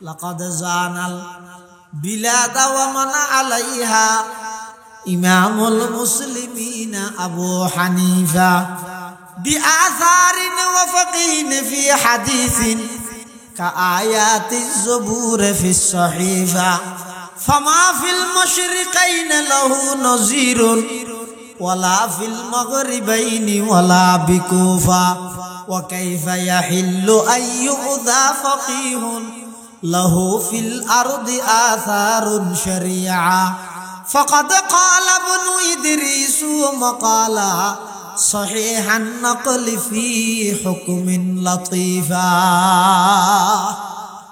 লাকাদ জানাল বিলাদা ওয়া মান আলাইহা ইমামুল মুসলিমিন আবু হানিফা বিআসারিন ওয়া ফাকিহিন ফি হাদিসিন কাআয়াতিজ জুবুর ফিস সহিফা ফামা ফিল মাশরিকাইন লাহু নযীরুন ওয়ালা ফিল মাগরিবাইনি ওয়ালা বিকুফা ওয়া কাইফা ইয়াহিল্লু আইয়ুযা ফাকিহুন লাহু ফিল আরদি আসারুন শরিয়া ফাকাদ ক্বালা ইবনু ইদরিস মাকালা সহিহান নাকলি ফি হুকমিন লতীফা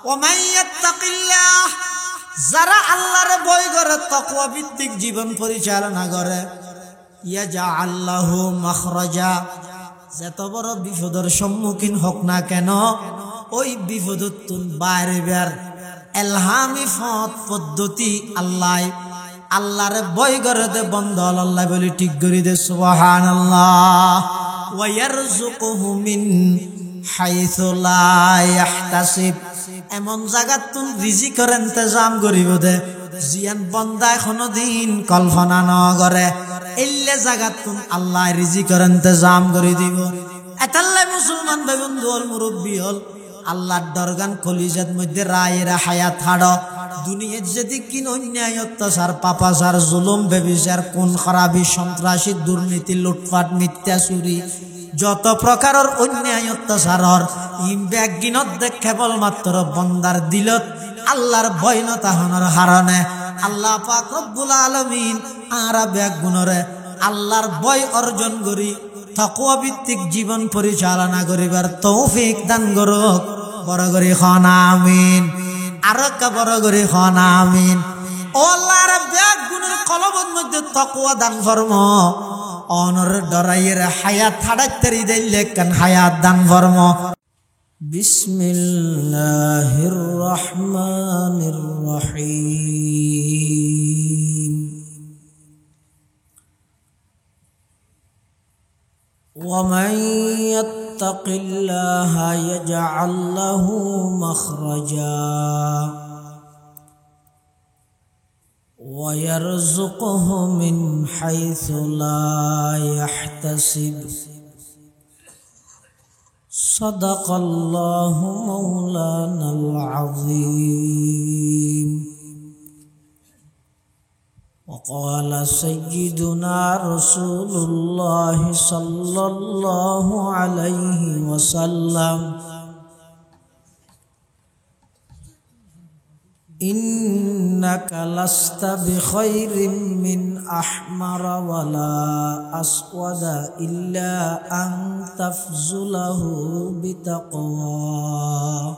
ওয়া মান ইয়াত্তাকিল্লাহ যারা আল্লাহর ভয় করে তাকওয়া ভিত্তিক জীবন পরিচালনা করে ইয়াজআল লাহু মাখরাজা যত বড় বিপদের সম্মুখীন হোক না কেন ওই বিপদতুন বাইরে বের এলহামি পদ্ধতি আল্লাহর ভয় করে দে বন্ধ আল্লাহ বলি ঠিক করে দে সুবহানাল্লাহ ওয়া ইয়ারযুকুহু মিন হাইসু লা ইয়াহতাসিব এমন জায়গাতুন রিজিকের ইন্তজাম করিব দে জিয়ান বান্দা কোনদিন কল্পনা ন করে এল্লে জায়গাতুন আল্লাহ রিজিকের ইন্তজাম করে দিব এতাল্লাই মুসলমান বেবন্ধু হল মুরব্বী হল আল্লাহর দরগান কলিজাত মধ্যে রায়েরা হায়াত হাড় দুনিয়ার যদি কিন অন্যায় অত্যাচার পাপাচার জুলুম বেবিচার কোন খারাপি সন্ত্রাসী দুর্নীতি লুটপাট মিথ্যা চুরি যত প্রকারের অন্যায় অত্যাচারর ইমব্যাগিনত দেখ কেবলমাত্র বন্দার দিলত আল্লাহর ভয় নতাহনের হারণে আল্লাহ পাক রব্বুল আলামিন আরা ব্যাগ গুণরে আল্লাহর ভয় অর্জন করি তাকওয়া ভিত্তিক জীবন পরিচালনা করিবার তৌফিক দান করুক বড় করে খন আমিন আর কা বড় করে খন আমিন ও আল্লাহর ব্যাগ গুণের কলবের মধ্যে তাকওয়া দান ফরম অনর ডরাইয়ের হায়াত ছাড়াইতেরি দিলে কেন হায়াত দান ফরম বিসমিল্লাহির রহমানির রহিম ومن يتق الله يجعل له مخرجا ويرزقه من حيث لا يحتسب صدق الله مولانا العظيم وقال سيدنا رسول الله صلى الله عليه وسلم إنك لست بخير من أحمر ولا أسود إلا أن تفزله بتقوى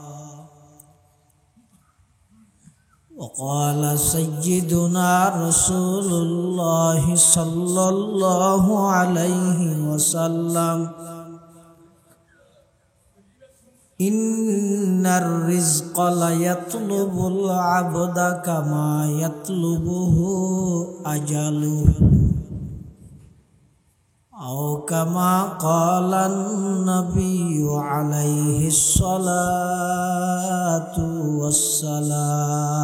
وقال سيدنا رسول الله صلى الله عليه وسلم إن الرزق ليطلب العبد كما يطلبه أجله أو كما قال النبي عليه الصلاة والسلام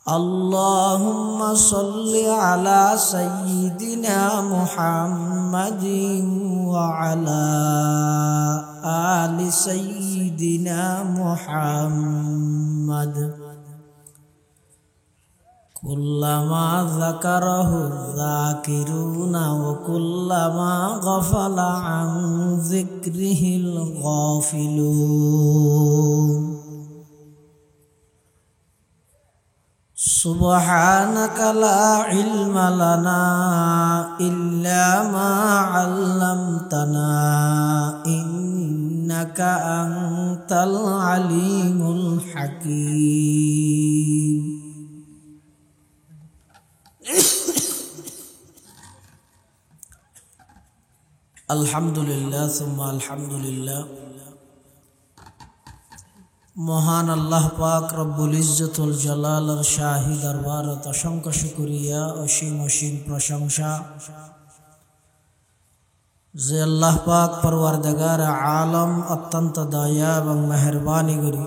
اللهم صل على سيدنا محمد وعلى آل سيدنا محمد كلما ذكره الذاكرون وكلما غفل عن ذكره الغافلون سبحانك لا علم لنا إلا ما علمتنا إنك أنت العليم الحكيم আলহামদুলিল্লাহ সুম্মা আলহামদুলিল্লাহ। মহান আল্লাহ পাক রব্বুল ইজ্জতুল জালালের শাহী দরবারত অসংখ্য শুকরিয়া, অসীম অসীম প্রশংসা। যে আল্লাহ পাক পরওয়ারদিগার আলম অত্যন্ত দয়া এবং মেহেরবানি করি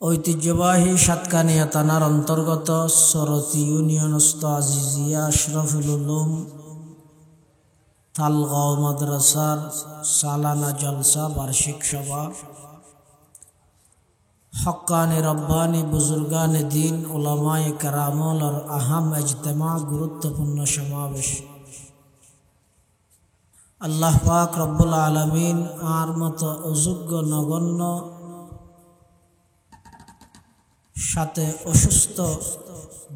ঐতিহ্যবাহী সাতকানিয়া থানার অন্তর্গত সরতি ইউনিয়নস্থ আজিজিয়া আশরাফুল উলুম তালগাঁও মাদ্রাসার সালানা জলসা বার্ষিক সভা হক্কানি রব্বানি বুজুর্গানে দিন উলামায়ে কেরামল और अहम इज्तिमा गुरुत्वपूर्ण समावेश আল্লাহ পাক রব্বুল আলামিন আর মতো অযোগ্য নগণ্য সাথে অসুস্থ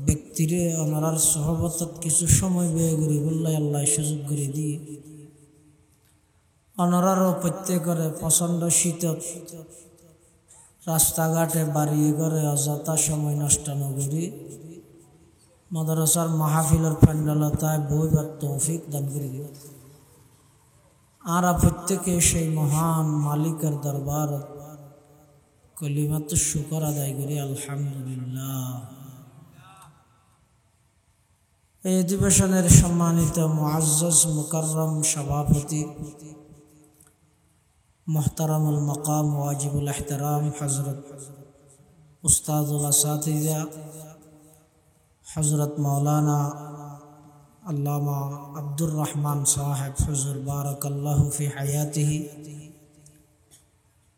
ব্যক্তিরে ওনার সহবতত কিছু সময় ব্যয় করি বললে আল্লাহ সুযোগ করে দিয়ে ওনারারও প্রত্যেকের প্রচণ্ড শীতত রাস্তাঘাটে বাড়িয়ে করে অযথা সময় নষ্ট নগরী মাদ্রাসার মাহফিলের প্যান্ডালতায় বইবার তৌফিক দান করে দিব আর প্রত্যেকে সেই মহান মালিকের দরবার কলিমাত শুকর আদায় করি আলহামদুলিল্লাহ। এই অধিবেশনের সম্মানিত মুআজ্জাজ মুকাররম সভাপতি মোহতারামুল মকাম ওয়াজিবুল এহতারাম হযরত উস্তাদুল আসাতিজা হযরত মাওলানা আল্লামা আব্দুর রহমান সাহেব হুজুর বারাকাল্লাহু ফি হায়াতিহি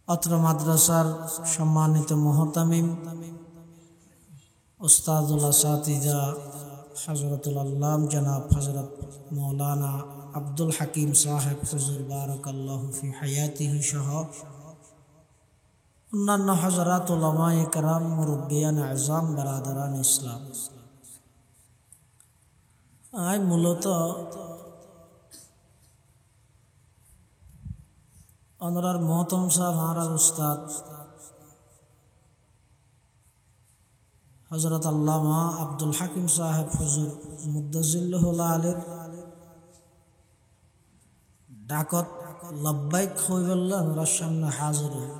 অত্র মাদ্রাসার সম্মানিত মুহতামিম উস্তাদুল আসাতিজা হযরতুল আল্লাম জনাব হযরত মাওলানা আব্দুল হাকিম সাহেব হুজুর বারাকাল্লাহু ফি হায়াতিহি সহ অন্যান্য হযরত উলামায়ে কেরাম মুরব্বিয়ান আযম বারাদারান ইসলাম। মূলত ওনার মহতম সাহেব আমার উস্তাদ হযরত আল্লামা আব্দুল হাকিম সাহেব হুজুর মুদ্দাজিল্লাহুল আলীর ডাকত লব্বাইক হই বললে আমরা সামনে হাজির হই।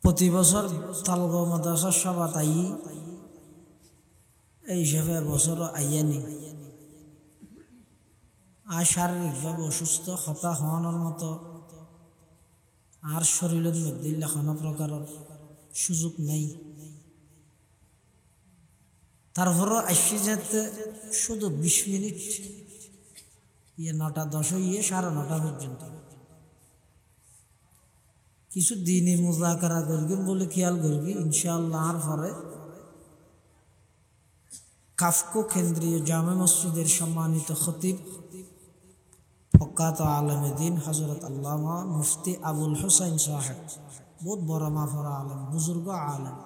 প্রতি বছর তালগাঁও মাদ্রাসার সভা তাই এই হিসাবে বছর আইয়ানি আর শারীরিকভাবে অসুস্থ হতা হওয়ানোর মতো আর শরীরের মধ্যে কোনো প্রকারের সুযোগ নেই। তারপরও আসি যেতে শুধু 20 মিনিট 9:10 ইয়ে 9:30 পর্যন্ত কিছু দিনই মুজাকারা করবি বলে খেয়াল করবি ইনশাআল্লাহ। আর পরে কাফকো কেন্দ্রীয় জামে মসজিদের সম্মানিত খতিব ফকাত আলেমে দিন হযরত আল্লামা মুফতি আবুল হুসাইন সাহেব বহুত বড় মাফরা আলেম বুজুর্গ আলেম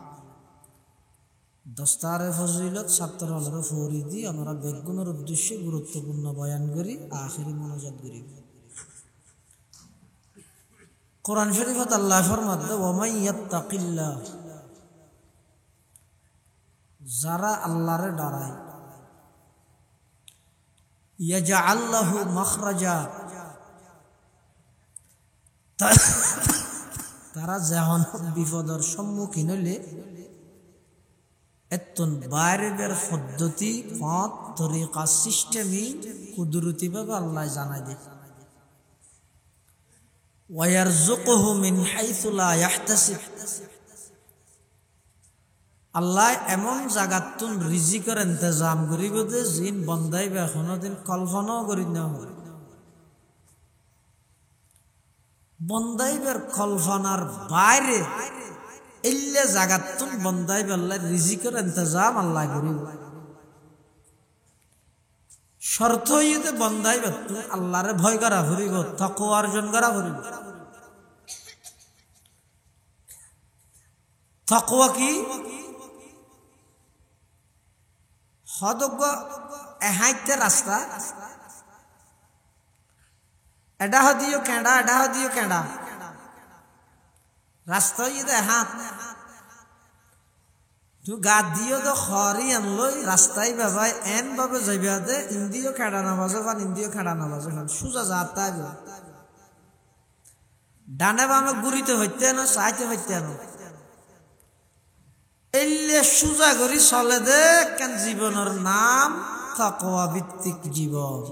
দস্তারে ফজিলত ছাত্রদের ফরিদি আমরা বেগুনের উদ্দেশ্যে গুরুত্বপূর্ণ বয়ান করি আখিরি মোনাজাত করি। কোরআন শরীফত আল্লাহ ফরমাতে ওয়া মান ইয়াত্তাকিল্লাহ যারা আল্লাহরে ডরায় ইয়াজআল লাহু মাখরাজা তারা যখন বিপদের সম্মুখীন হলে এতন বাইরের পদ্ধতি পথ তরিকা সিস্টেমই কুদরতি ভাবে আল্লাহ জানাই দেয়। ওয়ারযুকুহু মিন হাইসু লা ইয়াহতাসিব আল্লাহ এমন জায়গাতুন রিজিকের ইন্তজাম করিব যে জিন বন্দাইবে কোনোদিন কল্পনাও করি না হয়। বন্দাইবের কল্পনার বাইরে এলে জায়গাতুন বন্দাইবে আল্লাহ রিজিকের ইন্তজাম আল্লাহ করিব। শর্ত হইতে বন্দাইবে আল্লাহরে ভয় করা ফুরিব তাকওয়া অর্জন করা ফুরিব। তাকওয়া কি হদজ্ঞ এহাইতে রাস্তা এডা হদিও কেডা এডা হদিও কেডা রাস্তা ইয়ে হাত তু গাদ দিও তো খরি আনলই রাস্তায় বাবাই এন ভাবে যাইবা দে ইন্দিও খেড়া না বাজে ফান ইন্দিও খেড়া না বাজে ফান সুজা যাতা ডানে বামে ঘুরিতে হইতে না চাইতে হইতে না এলে সুজা করি চলে দে কেন জীবনের নাম তাকওয়া ভিত্তিক জীবন।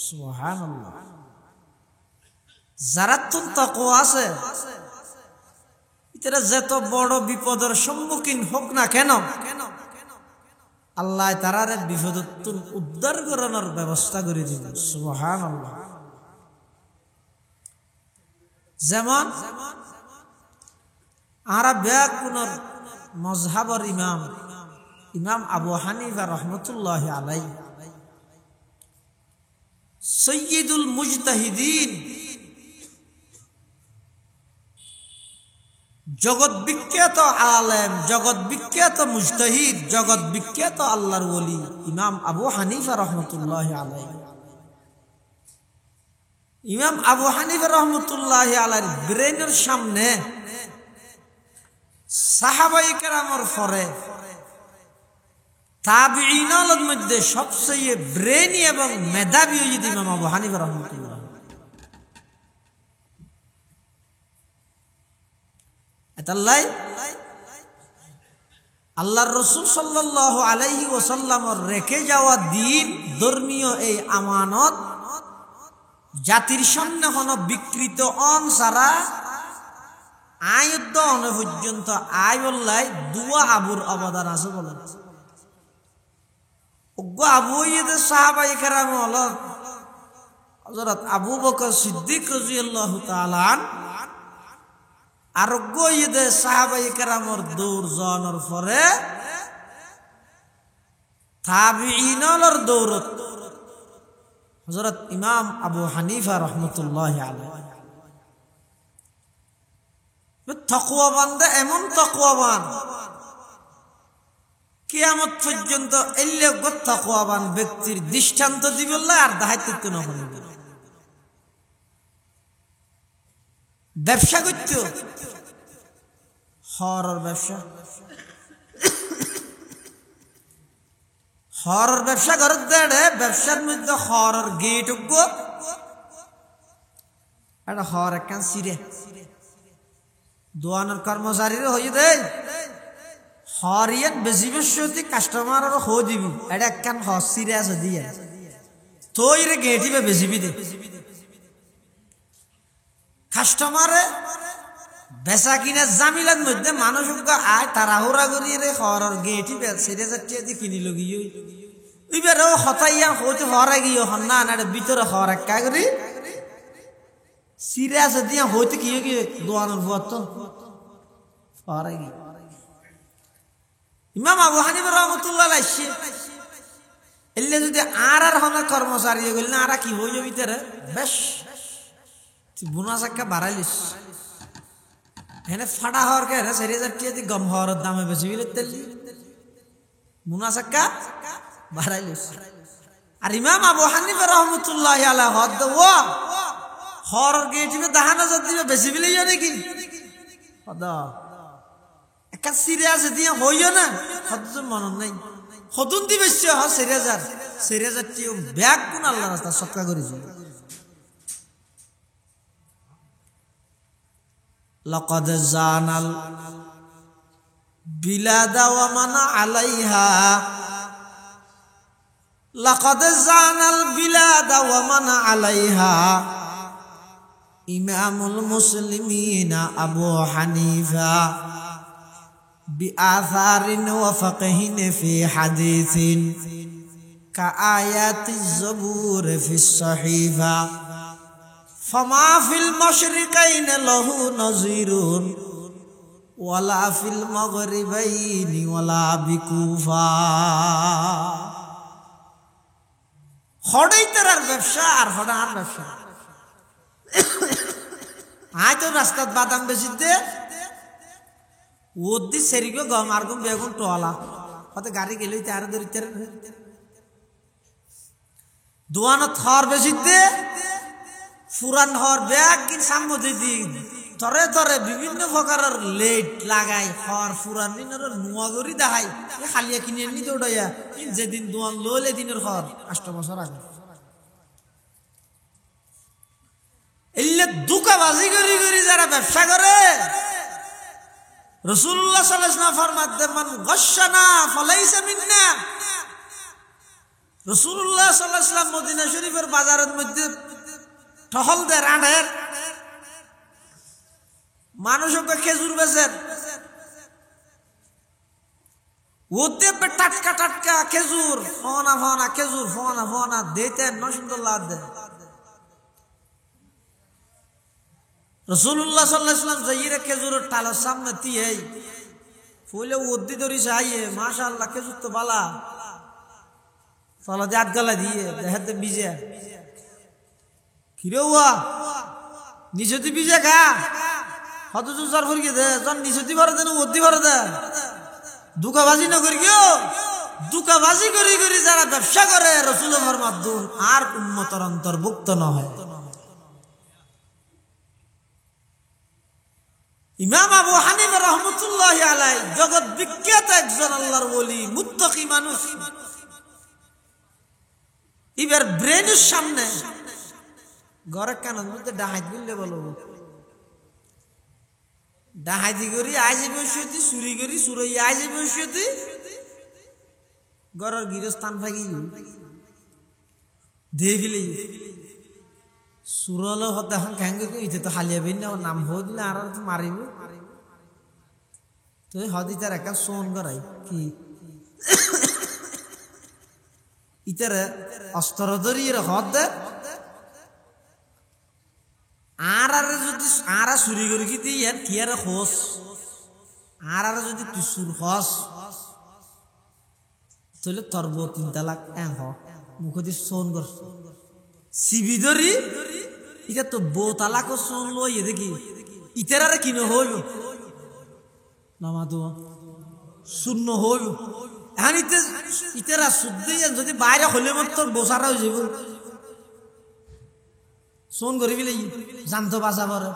সুবহানাল্লাহ। যারা তুন তাকওয়া আছে এরা যত বড় বিপদের সম্মুখীন হোক না কেন আল্লাহ তারারে বিপদ উদ্ধার করানোর ব্যবস্থা করে দিবেন। সুবহানাল্লাহ। যেমন আরা ব্যাকুনর মজহাবর ইমাম আবু হানিফা রহমতুল্লাহ আলাইহি সৈয়দুল মুজতাহিদিন, জগৎ বিখ্যাত আলেম, জগৎ বিখ্যাত মুজতাহিদ, জগৎ বিখ্যাত আল্লাহর ওলি ইমাম আবু হানিফা রহমতুল্লাহ আলাইহি। ইমাম আবু হানিফা রহমতুল্লাহ আলাইহির ব্রেনের সামনে সাহাবায়ে কেরামের পরে তাবিঈনের মধ্যে সবচেয়ে ব্রেনি এবং মেধাবী হইছে ইমাম আবু হানিফা রহমতুল্লাহ। এতাল্লাই আল্লাহর রাসূল সাল্লাল্লাহু আলাইহি ওয়াসাল্লামের রেখে যাওয়া দ্বীন, ধর্মীয় এই আমানত জাতির সামনে কোনো বিকৃত অন ছাড়া আয়ুদ্ধ অন পর্যন্ত আয় বললাই দুয়া আবুর অবদান আছে বলেন। আবু ইয়েদের সাহাবায়ে কেরাম হলো হযরত আবু বকর সিদ্দিক রাদিয়াল্লাহু তাআলা আন, আরোগ্য ইয়েদের সাহাবায়ে কেরামের দৌড় জনের পরে তাবিঈনের দৌড়ত হযরত ইমাম আবু হানিফা রহমতুল্লাহ আলাইহি। তাকওয়াবান্দা এমন তাকওয়াবান কিয়ামত পর্যন্ত এলে তাকওয়াবান ব্যক্তির দৃষ্টান্ত দিবল্লা আর দায়িত্ব না হলো। ব্যবসা করত, হরর ব্যবসা, হরর ব্যবসা করে দেড়ে ব্যবসার মধ্যে হরর গেট উঠবো একটা হর একখান সিরে দোয়ানোর কর্মচারীরা হয়ে দেয় হরিয়ান বেশি বেশি কাস্টমার হো দিবি এটা একখান হর সিরে আছে দিয়ে তৈরে গেটিবে বেশি দে কাস্টমারে বেচা কিনা জামিলার মধ্যে মানুষ আয় তাড়াহুড়া করি রে হরর গেটি সিরে যাচ্ছে কিনিল গিয়ে এবারে হতাইয়া হতে হরা গিয়ে হন না ভিতরে হর একা করি সিরে আছে দিয়া হইতে কি দোয়ানোর ভুয়ার তো হরা গিয়ে ইমাম আবু হানিফা রাহমাতুল্লাহ আলাইহি এলে যদি আর হনা কর্মচারী গেল না আর কি হইল ভিতরে বেশ বুনা চাক্কা বাড়াইলিস এনে ফাটা হওয়ার কে না 4000 টাকা গম হওয়ার দামে বেশি বিলে তেল বুনা চাক্কা বাড়াইলিস। আর ইমাম আবু হানিফা রাহমাতুল্লাহ আলাইহি হদ ও হর গেটিবে দাহানা যদি দিবে বেশি বিলে নাকি হদ একটা সিরিয়াস দিয়া হইও না হদ মন নাই হদুন দিবে 4000 টি ব্যাগ কোন আল্লাহ রাস্তা সৎকা করেছে। লাকাদ জানাল বিলাদা ওয়া মান আলাইহা, লাকাদ জানাল বিলাদা ওয়া মান আলাইহা ইমামুল মুসলিমিন আবু হানিফা বিআথারিন ওয়া ফাকহিন ফি হাদিসিন কাআয়াতিজ যাবুর ফিস সহিফা ফামা ফিল মাশরিকাইন লাহু নাযিরুন ওয়ালা ফিল মাগরিবাইনি ওয়ালা বিকুফা। হড়াই তার ব্যবসা আর হড়ার ব্যবসা আয় তো রাস্তাত বাদাম বেশি দে ওদি সেরিগো গম আর গম বেগুন টোলা হতে গাড়ি গেলে তার ধরিতে দোয়ানত হর বেশি দে ফুরান হর ব্যাগ কিন সামনে দি তরে তরে বিভিন্ন প্রকারের লেট লাগাই হর ফুরান দিনের নুয়া করি দেখাই খালিয়া কিনে নি দৌড়াইয়া যেদিন দোয়ান লইলে দিনের হর 8 বছর আগে এলে দুকাবাজি করি করি যারা ব্যবসা করে রাসূলুল্লাহ সাল্লাল্লাহু আলাইহি ওয়াসাল্লাম ফরমাতে মান গাশশানা ফালাইসা মিন্না। রাসূলুল্লাহ সাল্লাল্লাহু আলাইহি ওয়াসাল্লাম মদিনা শরীফের বাজারের মধ্যে টহল দেয় রাঁধের মানুষকে খেজুর বেচেন, ওতে টাটকা টাটকা খেজুর ফোনা ফোনা খেজুর ফোনা ফোনা দিতেন নসুন্দুল্লাহ দেন। রাসূলুল্লাহ সাল্লাল্লাহু আলাইহি ওয়াসাল্লাম যাইরে খেজুরের টালের সামনে দিয়ে ফুলে উদ্দি ধরিছে আইয়ে মাশাআল্লাহ খেজুর তো বালা সালাতে আটগালা দিয়ে দেখাতে বিজে কিরে ওয়া নিচেতে বিজে খা হত জোর ফরকে দে জন নিচেতে ভরে দেন উদ্দি ভরে দে দুকাবাজি না করি গিয়ে দুকাবাজি করি করি যারা ব্যবসা করে রাসূলের ফরমাদুন আর উম্মতের অন্তর্ভুক্ত না হয়। ইমাম আবু হানিফা রাহমাতুল্লাহি আলাইহি জগৎ বিখ্যাত একজন আল্লাহর ওলি মুত্তাকি মানুষ। এবার ব্রেনের সামনে ঘরে কানের মধ্যে ডাহাত বললে বলো ডাহাতি করি আইজে বসিয়েছি চুরি করি চুরই আইজে বসিয়েছি ঘরের গৃহস্থান ভাগি দেখলি সুরল হতে এখন খাঙ্গে ইতে তো হালিয়া বেন না নাম হয়ে দিলে আর তো মারিব তো হদি তার একটা সোন করাই কি ইতার অস্ত্র ধরিয়ে হদ দে আর যদি আর চুরি করে কি ইয়ার কি আর খোঁজ আর যদি তুই চুর খস তাহলে তোর বউ 3 তালাক মুখ দিয়ে সোন কর সিবি ধরি এটা তো বউ তালাক সোন লই দেখি ইতার আর কিনো হইল নামা তো শূন্য হইল এখন ইতারা শুদ্ধ যদি বাইরে হলে মত তোর বসারা হয়ে যাব সোন করি বিলে জানতো বাসা পরে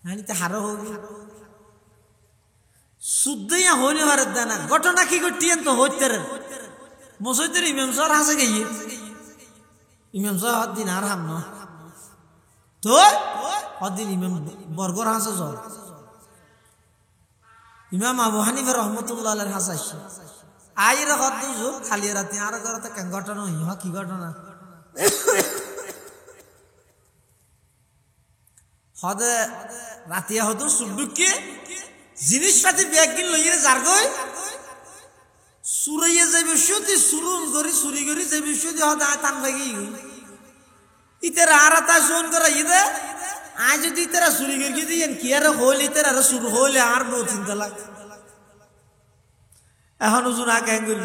হ্যাঁ হারো হোক শুদ্ধ হইলে হারে দেয় না ঘটনা কি করতেন তো হইতে মসজিদের ইমাম সাহেব হাসে গিয়ে ইমাম সাহেব হদ দিন আর হাম না তো হদ দিন ইমাম বর্গর হাসে জ্বর ইমাম আবু হানিফা রাহমাতুল্লাহ আলাইহি হাসাইছে আইরে হদ দুজো খালি রাতে আর করতে কেন ঘটনা হই হ কি ঘটনা হদে রাতিয়া হতো সুডুকে জিনিসপাতি ব্যাগ কিন লইয়ে যার গই সুরাইয়ে যাইবে সত্যি সুরুন করি চুরি করি যাইবে সত্যি হদে টান ভাগি ইতারা আর তা সোন করা ইদে আজ যদি ইতারা চুরি করি দিয়েন কি আর হইল ইতারা আর শুরু হইলে আর বউ 3 তালাক এখন ওজন আগে করি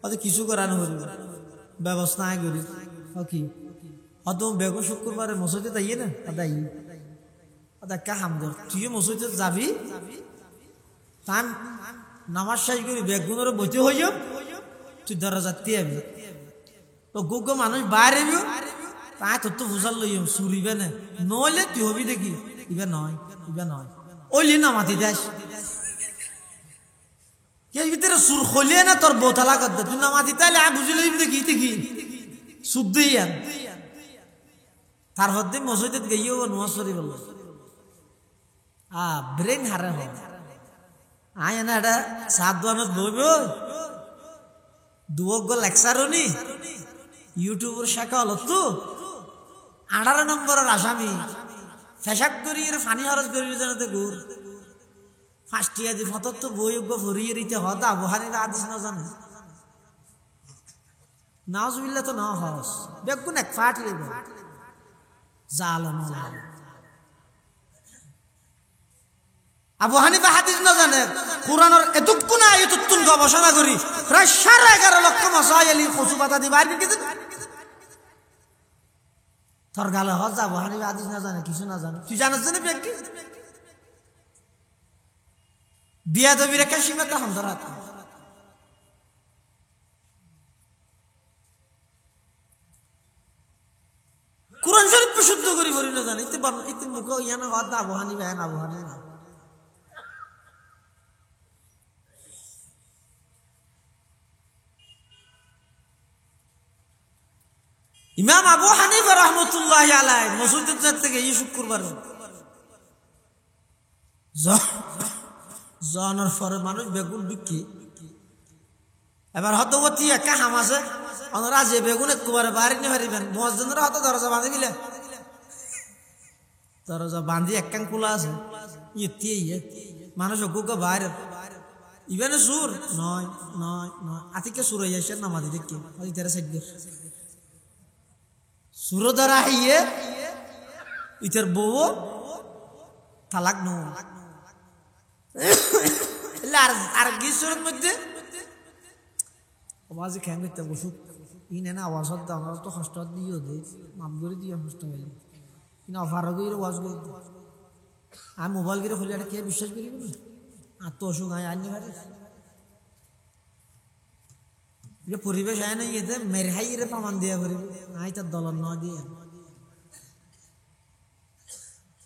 হয়তো কিছু করানো হইল ব্যবস্থা আগে করি কি হয়তো বেগো শুক্রবারে মসজিদে তাইয়ে না আদাই আদা কা হামদর তুই মসজিদে যাবি তান নামাজ শেষ করি বেগুনের বইতে হই তুই দরজাত আবি তো গোগো মানুষ বাইরে তাই তোর তো ফুসাল লই চুরিবে না নইলে তুই হবি দেখি ইবা নয় ওইলি না মাতি দেশ কে ভিতরে সুর খলিয়ে না তোর বোতলা করতে তুই না মাতি তাইলে বুঝি লইবি দেখি শুদ্ধ ইয়ান তার হদ্দে মসজিদে গিয়েও নোয়াজ করি বলল ব্রেন হারে হয় আয় না এটা 7 দোয়ানত বইব দুয়োগ লেকচার নি ইউটিউবের শাখা হল তো 18 নম্বরের আসামি ফেসাক করি ফানি খরচ করি জানাতে গুর ফার্স্টিয়া দি ফটো তো বইব ভরিয়ে দিতে হত আবু হানিফা হাদিস না জানে নাউজুবিল্লাহ তো না হস বেগুন এক ফাট লইব জালাম আবু হানিফা হাদিস না জানে কুরআনের এতক্ষণ আয়াতুন গবেষণা করি প্রায় 11.5 লক্ষ মাসাইল খুসুবাতা দি বাইরে দিতে তোর গালে হজ আবু হানিফা হাদিস না জানে কিছু না জানে তুই জানিস না ব্যক্তি বিয়া দবির একটা সীমাটা হামদরাত কুরআন শরীফ শুদ্ধ করি বলি না জানি ইতে মুখ ইয়ানা হদ আবু হানিফা আবু হানিফা ইমাম আবু হানিফা রাহমাতুল্লাহি আলাইহি মসজিদ থেকে এই শুক্রবার জনের পরে মানুষ বেগুন বিক্রি এবার হয়তো অতি একা হাম আছে ওনারা যে বেগুন একবারে বাড়ি নিয়ে পারিবেন মসজিদরা হয়তো দরজা বাঁধি দিলে দরজা বাঁধি একখান খোলা আছে ইয়ে মানুষ অজ্ঞ বাইরে ইভেনে সুর নয় নয় নয় আতিকে সুর হয়ে আসে নামাদি দেখি তেরা সাইড সুর দ্বারা হাইয়ে ইতার বউ তালাক ন আর কি সুরের মধ্যে আওয়াজে খেয়ে নিতে বসুক ই না আওয়াজ হতো আমরা তো কষ্ট দিও দে মাপ করে দিয়ে কষ্ট হইলে কিন্তু অফার গিয়ে ওয়াজ করে আমি মোবাইল গিয়ে খুলে এটা কে বিশ্বাস করি বলি আর তো অসুখ আয় আনি পারে পরিবেশ আয় না ইয়েতে মেরে হাই রে প্রমাণ দিয়া করিব আই তার দলন ন দিয়ে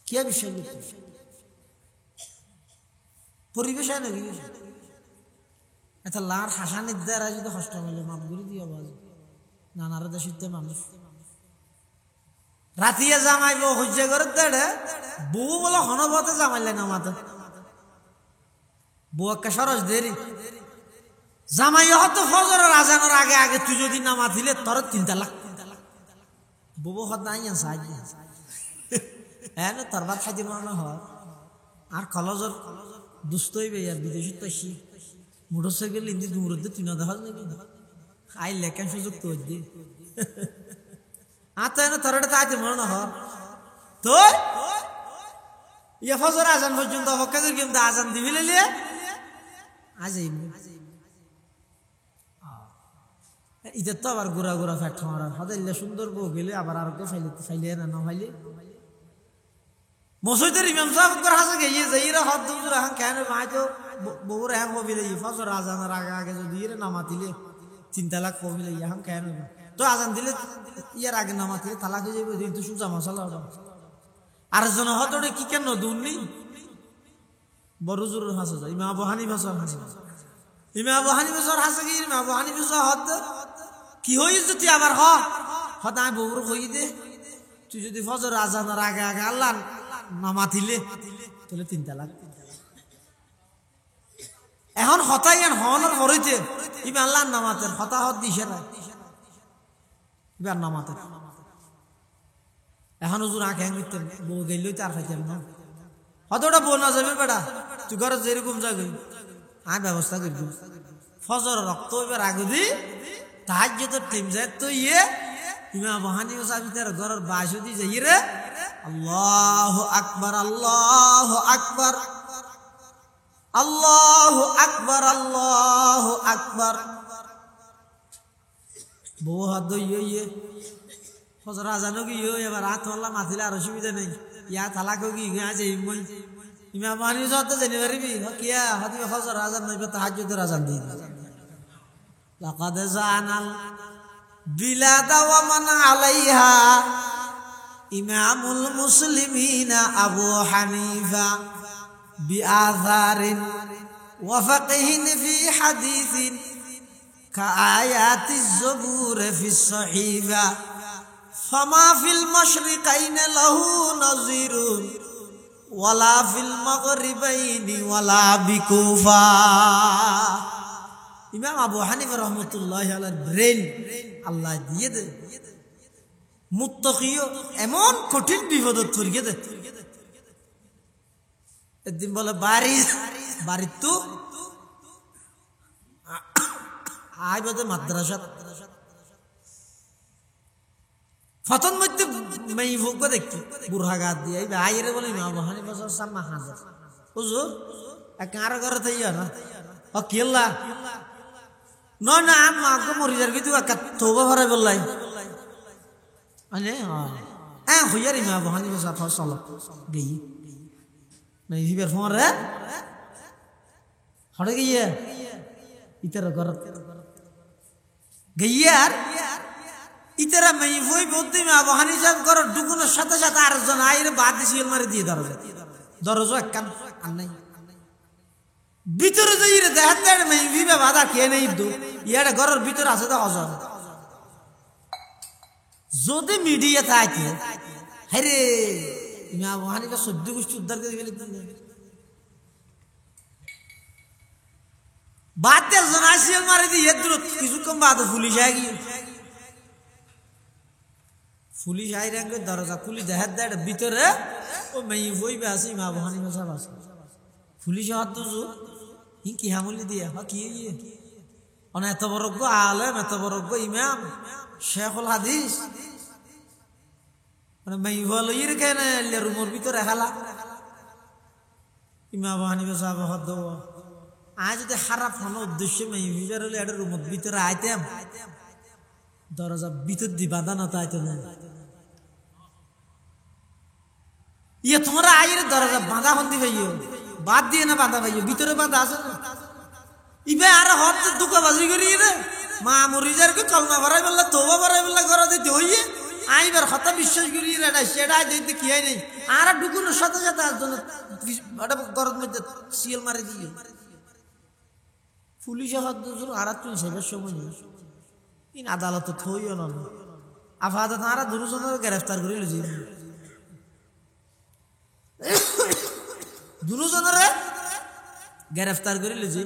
কে বিশ্বাস করতে পরিবেশ আয় নাকি এটা লার হাসানির দ্বারা যদি কষ্ট হইলে মাপ করে দিয়ে আওয়াজ নানার দেশিতে মানুষ রাতিয়া জামাইব হজ্জা করে দেড়ে বউ বলে হনবতে জামাইলে না মাথা বউ একটা সরস দেরি জামাই হয়তো ফজরের আজানের আগে আগে তুই যদি নামা দিলে তোর 3 তালাক বউ হত নাই সাহায্য হ্যাঁ তোর বাদ খাইতে মনে হয় আর কলেজের দুস্থ হইবে আর বিদেশি তৈসি মোটরসাইকেল ইন্দি দূর দিয়ে 3 দেখা নাকি আই লেখা সুযোগ তো দিয়ে আচ্ছা না তোর তাইতে মনে হয় তো ইয়ে ফজর আজান পর্যন্ত হকাজের কিন্তু আজান দিবি লিয়ে আজ ঈদের তো আবার ঘুরা ঘুরা ফ্যাট মারা হদাইলে সুন্দর বউ গেলে আবার আর কেউ ফাইলে না ফাইলে মসজিদের ইমাম সাহেব করে হাসে গিয়ে যাইরা হদ দুজুর এখন কেন মাইতো বউর এখন কবিলে ফজর আজানের আগে আগে যদি ইরে নামা দিলে 3 তালাক কবিলে এখন কেন তো আজান দিলে ইয়ার আগে নামা দিলে তালাক হয়ে যাবে কিন্তু সুজা মশলা আর জন হত কি কেন দুর্নি বড় জোর হাসে যায় ইমাম আবু হানিফা স্যার হাসে ইমাম আবু হানিফা স্যার হাসে কি ইমাম আবু হানিফা স্যার হদ কি হইস যদি আবার হদ আমি বউর কই দে তুই যদি ফজর আজানের আগে আগে আল্লাহ নামা দিলে তাহলে 3 তালাক এখন হতাই হনের পরেতে ইবা আল্লাহ নামাতের হতা হত দিছে না ইবার নামাতের এখন হুজুর আঁকে হইতে বউ গেলেই তার খাইতেন না হতটা বউ না যাবে বেটা তুই ঘরে যেরকম যাবি আমি ব্যবস্থা করবি ফজর রক্ত এবার আগে দি তাহাজ্জুদের টিম যায় তো ইমাম আবু হানিফা সাহেব তার ঘরের বাসু দি যাই রে আল্লাহু আকবার আল্লাহু আকবার আল্লাহু আকবার আল্লাহু আকবার বউ হাত ইয়ে ফজর আজানো কি এবার হাত হল্লা মাথিলে আর অসুবিধা নেই ইয়া তালাক কি আছে ইমই ইমাম আবু হানিফা সাহেব তো জানি পারবি কিয়া হাত ফজর আজান নইবে তাহাজ্জুদের আজান দিয়ে লাকাদ জানাল বিলাদা ওয়া মান আলাইহা ইমামুল মুসলিমিনা আবু হানিফা বিআযারিন ওয়া ফাকহিন ফি হাদিসিন কাআয়াতিজ যুবুর ফিস সহিফা ফামা ফিল মাশরিকাইন লাহু নাযিরুন ওয়ালা ফিল মাগরিবাইনি ওয়ালা বিকুফা ইমাম আবু হানিফা রাহমাতুল্লাহি আলাইহি ব্রেন আল্লাহ দিয়ে দে মুত্তাকিও এমন কঠিন বিপদত পড়িয়ে দে একদিন বলে বাড়ি তো আই বদে মাদ্রাসা ফতন মধ্যে মেই ভোগ দেখি বুড়া গাদ দিয়ে আইরে বলে ইমাম আবু হানিফা সাম্মা হাজার হুজুর এক আর ঘরে থাইয়া না ও কেল্লা না আমি আগে মরি যার কিন্তু একটা তোবা ভরে বললাই আনে হইয়ার ইমাম আবু হানিফা সাফা চলো গেই নাই হিবার ফোন রে হড়ে গিয়ে ইতার ঘর গইয়ার ইতারা মেই ভই বলতে ইমাম আবু হানিফা ঘর ঢুকুনোর সাথে সাথে আরেকজন আইরে বাদ দিয়ে মারি দিয়ে দরজা একখান আর নাই ভিতরে যাই রে দেখেন মেই ভিবে বাধা কে নেই দু ইয়াটা ঘরের ভিতরে আছে তো অজর যদি মিডিয়া থাকে হ্যাঁ রে ইমাম আবু হানিফা 14 গোষ্ঠী উদ্ধার করে গেলে বাদে জনাসিয়াল মারি দিয়ে দূরত কিছুক্ষণ বাদে পুলিশ আই গিয়ে পুলিশ আই রেঙ্গে দরজা খুলি দেখার দেয় ভিতরে ও মেয়ে বইবে আছে ইমাম আবু হানিফা সাহেব আছে পুলিশ হাত দুজো ই কি হামলি দিয়ে কি মানে এত বড়জ্ঞ আলেম এত বড়জ্ঞ ইমাম শেখুল হাদিস মানে মেয়ে বলো ইর কেন রুমের ভিতরে খেলা ইমাম আবু হানিফা সাহেব হাত দেওয়া আজ যদি খারাপ কোনো উদ্দেশ্যে মেয়ে ভিতরে হলে একটা রুমের ভিতরে আইতাম দরজা ভিতর দিয়ে বাঁধা না তাইতো না ইয়ে তোমরা আইয়ের দরজা বাঁধা বন্দি ভাইও বাদ দিয়ে না বাঁধা ভাইও ভিতরে বাঁধা আছে না ইবে আর হত দুকা বাজি করি রে মা মরিজার কে কলমা ভরাই বললা তোবা ভরাই বললা ঘর দিতে হইয়ে আইবার কথা বিশ্বাস করি রে এটা সেটা দিতে কি হয় নাই আর ডুকুনের সাথে সাথে আসজন এটা গরদ মধ্যে সিল মারি দিয়ে পুলিশে হাত দুজোর আর তুই সেবার সময় নেই ইন আদালত থইও না আফাদা তারা দুজনের গ্রেফতার করে লইছি দুজনের গ্রেফতার করে লইছি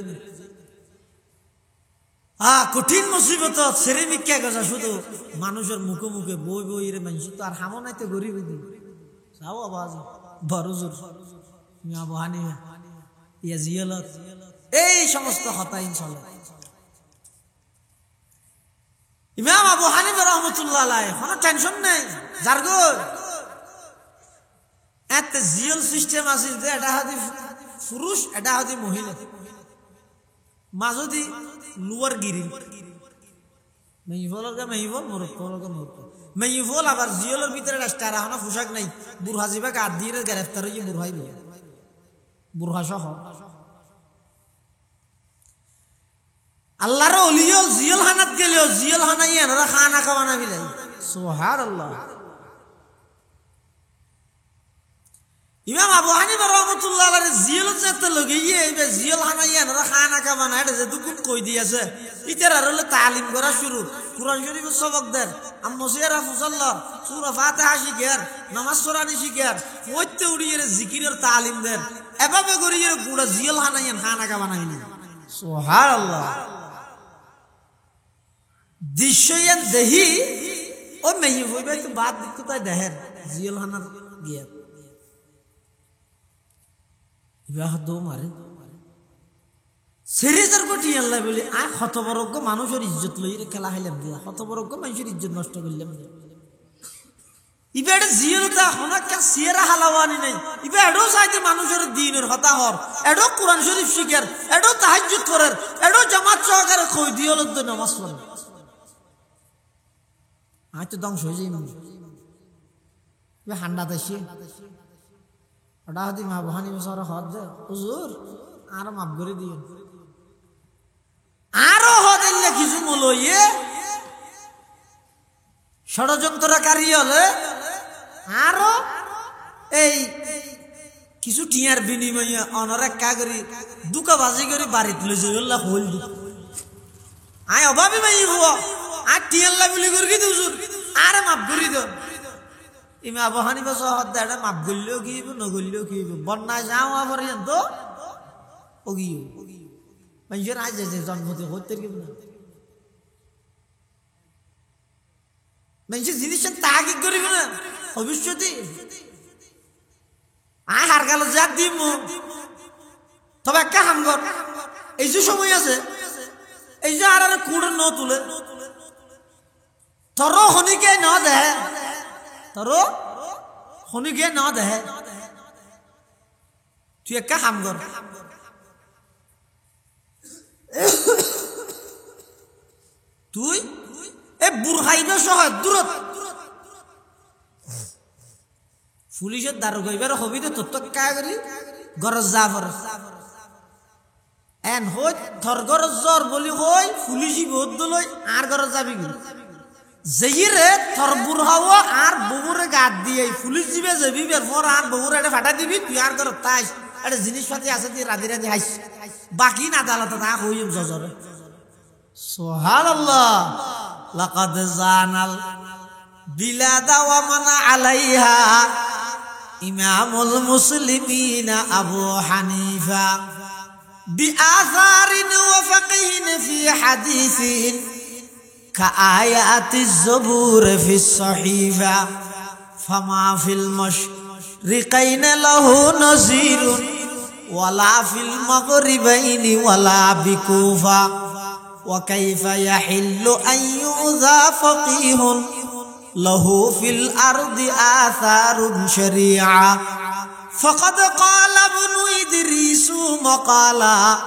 কঠিন মুসিবত ছেড়ে মিক্কা গেছে শুধু মানুষের মুখে মুখে বই বই রে মানুষ তো আর হামো নাই তো গরিব যাও আওয়াজ বড় জোর আবু হানিফা ইয়া জিয়ালত এই সমস্ত কথা ইনশাআল্লাহ ইমাম আবু হানিফা রাহমাতুল্লাহ আলাইহি কোনো টেনশন নাই জারগো এত জিয়াল সিস্টেম আছে যে এটা হাদি পুরুষ এটা হাদি মহিলা মাজদি লুয়ার গিরি মেইফলর কা মেইফল মোর ফলর কা মোর মেইফল আবার জিয়ালের ভিতরে রাস্তারা হনা পোশাক নাই বুরহা জিবা গাদ দিয়ে গ্রেফতার হই বুরহাই বুরহা সহ আল্লাহর ওলিও জিয়াল হানাত গেলেও জিয়াল হানাই এনারা খানা খাওয়ানা বিলাই সুবহানাল্লাহ ইমাম আবু হানিফা রাহমাতুল্লাহ আলাইহি জিয়াল যেতে লগিয়ে এইবে জিয়াল হানাই এনারা খানা খাওয়ানা এটা যে দুকুন কই দিয়েছে ইতারা হলে তালিম করা শুরু কুরআন শরীফ সবক দেন আমসিরা মুসাল্লা সূরা ফাতিহা শিখার নামাজ কোরআনি শিখার ওইতে উড়িয়ে জিকিরের তালিম দেন এভাবে করিয়ে পুরো জিয়াল হানাই খানা খাওয়ানা হইনি সুবহানাল্লাহ দিশয়ন দেহি ও মেয়ে হইবে তো বাদ দিত তাই দেহের জিয়াল হানার গিয়া বিবাহ দো মারে সিরিজের কোটি আল্লাহ বলি আর হতবরজ্ঞ মানুষের ইজ্জত লইরে খেলা খাইলাম দিয়া হতবরজ্ঞ মানুষের ইজ্জত নষ্ট করলাম ইবে জিয়ালটা হনাকা সিরা হালাওয়ানি নাই ইবে এডো চাইতে মানুষের দ্বীনের কথা হর এডো কোরআন শরীফ শিখার এডো তাহাজ্জুদ করার এডো জামাত সহকারে কই দিয়ল তো নামাজ পড়ে আজ তো ধ্বংস হয়ে যাই হান্ডা দেশি ওটা হদি মা বহানি বছর হদ দে হুজুর আর মাফ করে দিয়ে আরো হদিল্লে কিছু মলইয়ে ষড়যন্ত্রকারী হলে আরো এই কিছু টিয়ার বিনিময়ে অনরে কাগরি দুকা বাজি করে বাড়িতে লইছে আল্লাহ হল আয় অভাবে মাই হবো আর টিয়াল্লা বলি করে কি হুজুর আরে মাফ করে দাও ইমা আবু হানিফা সাহেব দাঁড়া মাফ করলেও কি নগরলেও কি বন্যায় যাওয়া পর্যন্ত ওগিও মানুষের আজ জন্মতে হতে কি না মানুষের জিনিসটা তাহাকি করিব না ভবিষ্যতে আয় হার গেল যা দিব তবে একটা হামগর এই যে সময় আছে এই যে আর কুড় ন তুলে তোর হনিকে ন দে তোর হনিকে ন দে তুই একটা হামগর তুই এ বুরহাইবে সহ দূরত পুলিশের দারোগা এবার হবি তো তোর কাগরি গরজ যাবর এন হই থর গরজ জ্বর বলি হই পুলিশি বহুত লই আর গরজ যাবি কি যেইরে থর বুরহাও আর বউরে গাদ দিয়ে পুলিশ দিবে যাবি বেরপর আর বউরে এটা ফাটা দিবি তুই আর গরজ তাইস এটা জিনিসপাতি আছে তুই রাধি রাধি হাইস বাকি না আদালতে তা হইম জজরে সুবহানাল্লাহ লাকাদ জানাল বিলাদা ওয়া মান আলাইহা ইমামুল মুসলিমিন আবু হানিফা بآثار وفقه في حديث كآيات الزبور في الصحيفة فما في المشرقين له نظير ولا في المغربين ولا بكوفة وكيف يحل أن يؤذى فقيه له في الأرض آثار شريعة فقد قال ابن إدريس مقالا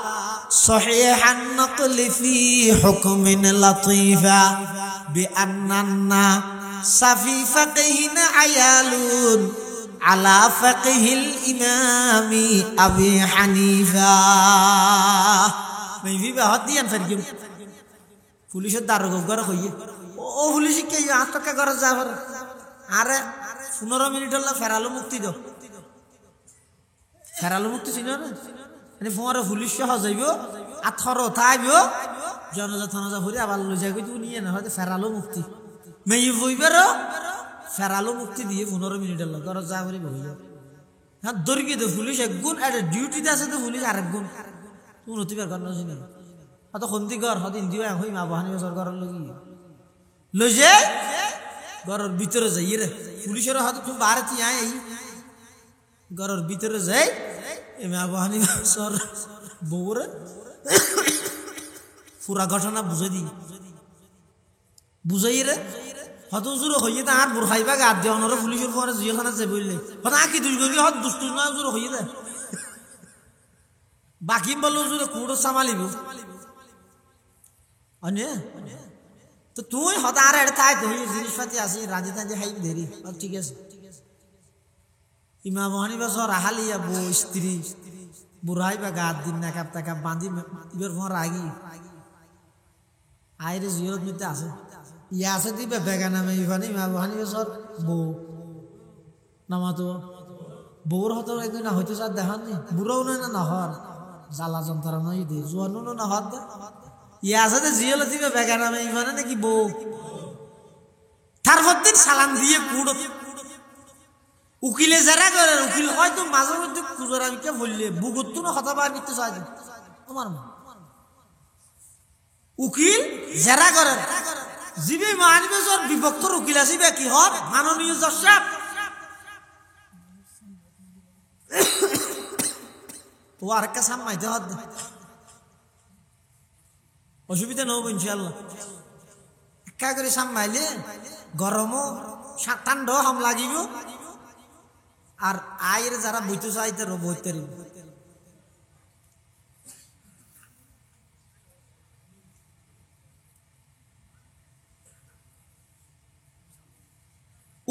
صحيح النقل في حكم لطيفة بأن الناس في فقه عيالون على فقه الإمام أبي حنيفة ما في بهاد ديان فرجم পুলিশ দারোগ ঘর হইয়ে ও পুলিশ কে আটকা ঘর যাবার আরে 15 মিনিট হল ফেরালো মুক্তি দাও ফেরালো মুক্তি ছিল না মানে ফোয়ারে পুলিশ সহ যাইব আথর থাইব জনজা থনজা ঘুরে আবার লই যাই কইতো নিয়ে না হয়তো ফেরালো মুক্তি মেই হইবার ফেরালো মুক্তি দিয়ে 15 মিনিট হল ঘর যা করে বইয়া হ্যাঁ দরকি তো পুলিশ এক গুণ এটা ডিউটিতে আছে তো পুলিশ আরেক গুণ কোন হতিবার কারণ আছে না হয়তো খন্দি ঘর হয়তো ইন্দিও হই মা বাহানি সরকার লগি লই যায় ঘরের ভিতরে যাই রে পুলিশের হয়তো তুমি বাড়াতে আয় ঘরের ভিতরে যাই মা বাহানি সর বউরে পুরা ঘটনা বুঝাই রে হয়তো জোর হইয়ে তা আর বুড় খাইবা গাদ দিয়ে অনর পুলিশের পরে জিয়াখানা যে বললে হয়তো আঁকি দুই গলি হয়তো দুষ্ট না জোর হইয়ে দেয় বাকি বললো জোরে কুড়ো সামালিব অনে তো তুই হয়তো আর এটা তাই তুই জিনিসপাতি আসি রাজি তাজি হাই দেরি ঠিক আছে ইমাম হানিফা সর হালিয়া বউ স্ত্রী বুড়াই বা গাদ দিন না কাপ টাকা বাঁধি ইবার ফোন রাগি আইরে জিয়রত মিতে আছে ইয়া আছে দিবে বেগানা মে ইফানি ইমাম হানিফা সর বউ নামাতো বউর হতো একদিন না হইতো স্যার দেখান নি বুড়াও না না হর জ্বালা যন্ত্রণা নই দে জোয়ানো না হর দে ইয়া আছে জিয়ল দিবে বেগানা মে ইফানে নাকি বউ তারপর দিন সালাম দিয়ে কুড়ো উকিলে যারা করে উকিল হয়তো মাঝে মধ্যে খুঁজোর আমি কে বললে বুগত না কথা বার নিতে চাই আমার উকিল যারা করে জিবি মানবেজর বিভক্তর উকিল আছে কি হর মাননীয় জজ সাহেব ও আরেকটা সামমাইতে হদ অসুবিধা নব ইনশাআল্লাহ একা করে সামমাইলে গরমও ঠান্ডা হাম লাগিব আর আয়ের যারা বইতে চাইতে বইতে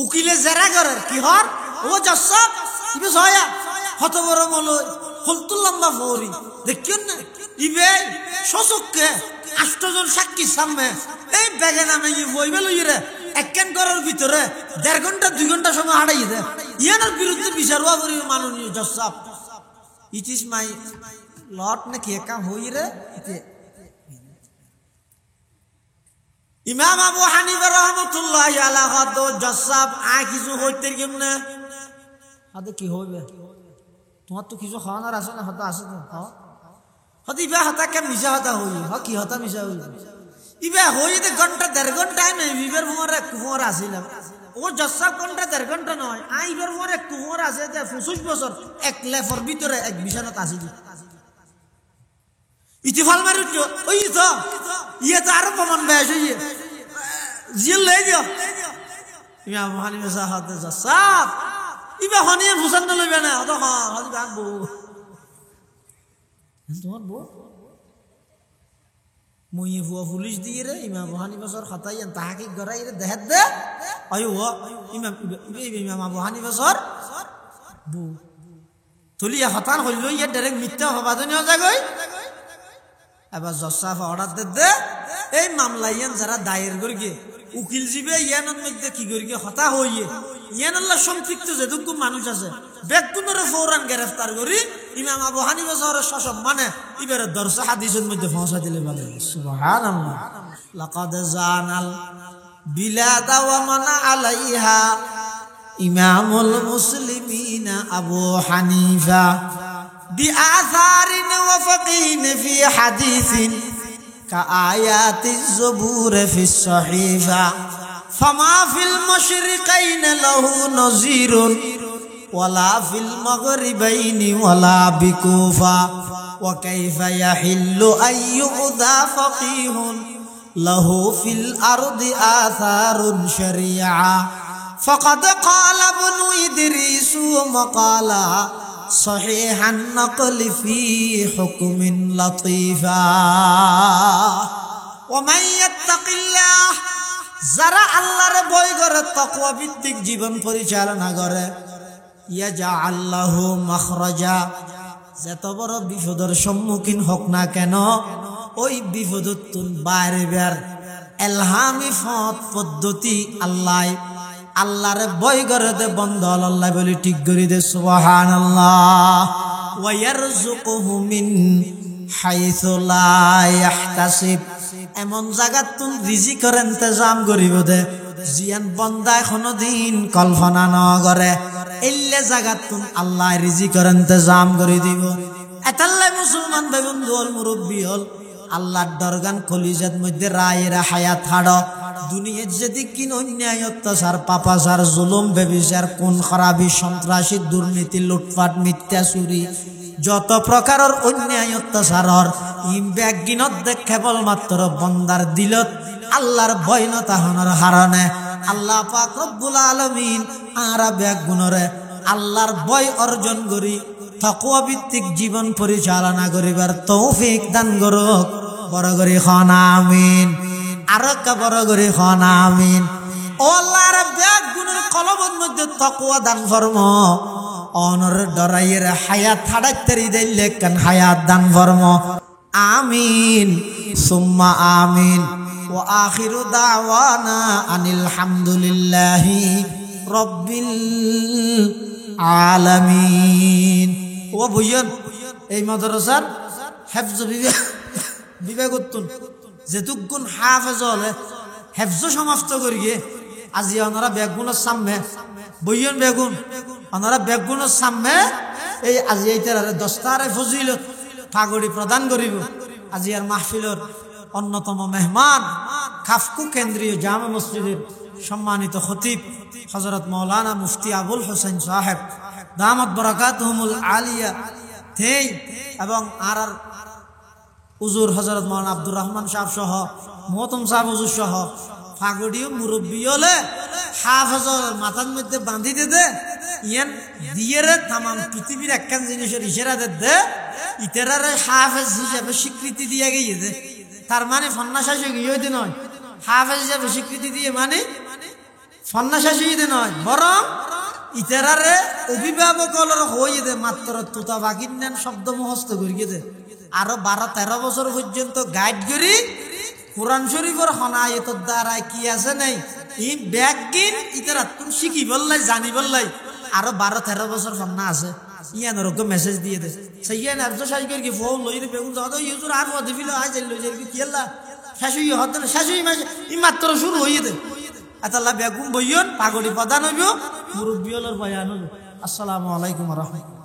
উকিলে যারা করে কি হর ও জসব ইবে সয়া হত বড় মলই হলতুল লম্বা ফৌরি দেখিও না ইবে শোষককে 8 জন সাক্ষী সামনে এই ব্যাগে নামে বইবে লইরে একখান করার ভিতরে 1.5 ঘন্টা 2 ঘন্টা সময় হারাই দে ইয়ানোর বিরুদ্ধে বিচার হওয়া করি মাননীয় জজ সাহেব ইট ইজ মাই লট নাকি একা হইরে ইমাম আবু হানিফা রাহমাতুল্লাহি আলাইহি হদ জজ সাহেব আ কিছু হইতে কেমনে আদে কি হইবে তোমার তো কিছু খাওয়ানোর আছে না হতা আছে তো হতে ইবা হতা কে মিশা হতা হই হ কি হতা মিশা হই ইবা হইতে ঘন্টা 1.5 ঘন্টা নাই বিবের ভুমর আসিলাম ও জসাব ঘন্টা 1.5 ঘন্টা নয় আইবার ভুমর কুমর আছে যে 25 বছর এক লেফর ভিতরে এক বিছানাত আসি ইতিফাল মারুত ওই তো ইয়ে তো আরো প্রমাণ বেশ হইয়ে জিল লই দিও ইমাম হানিফা সাহাব জসাব ইবা হনিয়ে ভুসান লইবে না তো হ্যাঁ হদি বাগবো তোমার বউ মুই হুয়া পুলিশ দিয়ে রে ইমাম আবু হানিফা সর খাতাইয়ান তাহাকিক গরাই রে দেখাত দে আয়ো ইমাম আবু হানিফা সর বউ তুলিয়া হতান হইল ইয়া ডাইরেক্ট মিথ্যা হবাদনি হয়ে যায় এবার জজ সাহেব অর্ডার দে এই মামলা ইয়ান যারা দায়ের করিগে উকিল জিবে ইয়ানোর মধ্যে কি করিগে হতা হইয়ে ইয়ানাল্লাহ সম্পৃক্ত যেটুকু মানুষ আছে বেগুনরে ফৌরান গ্রেফতার করি ইমাম আবু হানিফা সরের সসম্মানে ইবারে দরস হাদিসের মধ্যে পৌঁছা দিলে বলে সুবহানাল্লাহ লাকাদ জানাল বিলাদা ওয়া মানা আলাইহা ইমামুল মুসলিমিন আবু হানিফা بآثار وفقه في حديث كآيات الزبور في الصحيفة فما في المشرقين له نظير ولا في المغربين ولا بكوفة وكيف يحل أن يؤذى فقيه له في الأرض آثار شريعة فقد قال ابن إدريس مقالا صحيح النقل في حكم لطيفا ومن يتق الله যারা আল্লাহর ভয় করে তাকওয়া ভিত্তিক জীবন পরিচালনা করে ইয়াজআল লাহু মাখরাজা যত বড় বিপদের সম্মুখীন হোক না কেন ওই বিপদতুন বাইরে বের এলহামি পদ্ধতি আল্লাহর ভয় করে দে বন্ধ আল্লাহ বলি ঠিক করে দে সুবহানাল্লাহ ওয়া ইয়ারযুকুহু মিন হাইসু লা ইয়াহতাসিব এমন জায়গাত তুন রিজিকের ইন্তজাম করিব দে জিয়ান বান্দা কোনদিন কল্পনা ন করে এল্লে জায়গাত তুন আল্লাহ রিজিকের ইন্তজাম করে দিব এতাল্লাই মুসলমান ভাই বন্ধু হল মুরব্বী হল আল্লাহর দরগান কলিজাত মধ্যে রায়েরা হায়াত হাড় দুনিয়ার যদি কিন অন্যায় অত্যাচার পাপাচার জুলুম ব্যভিচার কোন খারাপি সন্ত্রাসী দুর্নীতি লুটপাট মিথ্যা চুরি যত প্রকারের অন্যায় অত্যাচারর ব্যাগিনত দেখ কেবলমাত্র বন্দার দিলত আল্লাহর ভয় নতাহনের হারণে আল্লাহ পাক রব্বুল আলামিন আরা ব্যাগুণরে আল্লাহর ভয় অর্জন করি তাকওয়া ভিত্তিক জীবন পরিচালনা করিবার তৌফিক দান করুক বড় করে খন আমিন আর বড় করে খন আমিন ও আল্লাহর ব্যাগুণের কলবের মধ্যে তাকওয়া দান ফরম অনর ডরাইয়ের হায়াত হাড়াইতেরি দিলে কেন হায়াত দান ফরম আমিন সুম্মা আমিন ওয়া আখিরু দাওয়ানা আনিল হামদুলিল্লাহি রাব্বিল আলামিন ও বুঝেন এই মাদ্রাসার হেফজ বিবেকতুন যেতুগুণ হাফেজ হলে হেফজ সমাপ্ত করিয়ে আজি ওনারা বেগুনের সামনে বইয়েন বেগুন ওনারা বেগুনের সামনে এই আজি এইটার 10টারে ফজিলত পাগড়ি প্রদান করিব আজি আর মাহফিলের অন্যতম মেহমান খাফকু কেন্দ্রীয় জামে মসজিদের সম্মানিত খতিব হযরত মাওলানা মুফতি আবুল হোসেন সাহেব দামাত বারাকাতুহুমুল আলিয়া তেই এবং আর হুজুর হযরত মাওলানা আব্দুর রহমান সাহেব সহ মোহতম সাহেব হুজুর সহ পাগড়িও মুরব্বী হলে হাফেজর মাথার মধ্যে বাঁধি দে ইয়ান দিয়ে রে তাম পৃথিবীর একখান জিনিসের ইশারা দে ইতারারে হাফেজ হিসাবে স্বীকৃতি দিয়ে গিয়ে দে তার মানে ফন্নাশাসী গিয়ে নয় হাফেজ হিসাবে স্বীকৃতি দিয়ে মানে ফন্নাশাসী নয় বরং ইতারারে অভিভাবক হয়ে দে মাত্র তুতা বাকির নেন শব্দ মুখস্থ করিয়ে দে আরো 12-13 বছর পর্যন্ত গাইড করি কোরআন শরীফের হনায়তের দ্বারা কি আছে নাই এই ব্যাগিন ইতারা তুমি শিখি বললাই জানি বললাই আরো 12-13 বছর ফন্না আছে ইয়ান ওরকম মেসেজ দিয়ে দে সেইয়ান এফজোসাই করি কি ফোন লই রে বেগুন যাও ইউজুর আর ওদি ফিল আই যাইলো যে কি আল্লাহ শাশুই হতে শাশুই মাঝে ই মাত্র শুরু হইয়ে দে আল্লাহ বেগুন বইয়ন পাগড়ি প্রদান হইব মুরব্বি হলর বয়ান হইব আসসালামু আলাইকুম ওয়া রাহমাতুল্লাহ